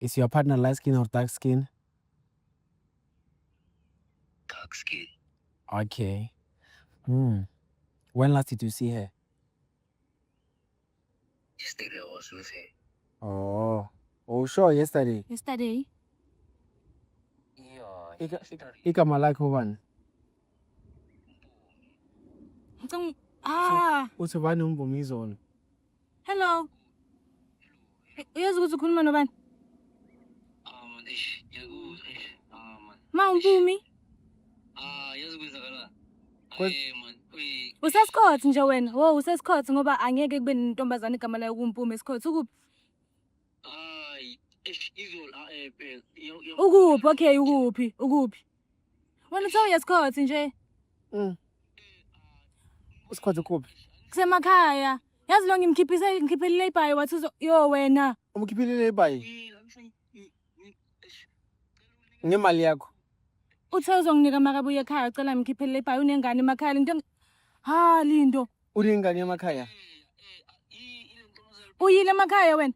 Is your partner light skin or dark skin? Dark skin. Okay. When last did you see her? Yesterday I was with her. Oh, sure, yesterday. Yesterday? Yeah. Igama lakho bani? Uthi bani uMvumi izolo? Hello. Uyazi ukuthi ukhuluma nobani? Man, ngiyakuzwa man. Ma uMvumi? Yazi kwenzakalani? Man. Usesikhothi nje wena. Wo usesikhothi ngoba angeke kube nentombazane igama layo kuMpumi esikhothi. Ukuphi? Izolo Ukuphi? Okay, ukuphi? Wena uthe uyesikhothi nje. Usikhothi kuphi? Kusemakhaya. Yazi lo ngimkhiphele lebhayi wathi yo wena. Umkhiphile lebhayi ngemali yakho. Uthe uzonginika makabuye ekhaya ucela ngimkhiphele lebhayi unengane emakhaya into. Lindo. Ulingane emakhaya. Uyile emakhaya wena?